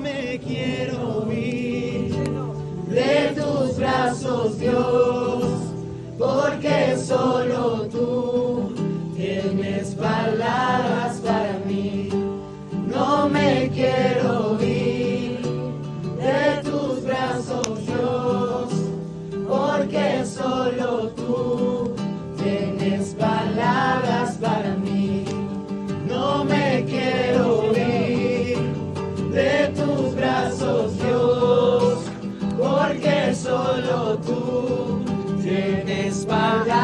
me quiero ir de tus brazos, Dios, porque solo tú tienes palabras para mí. No me quiero ir de tus brazos, Dios, porque solo tú tienes palabras para mí. No me quiero ir de tus brazos, Dios, porque solo tú tienes palabras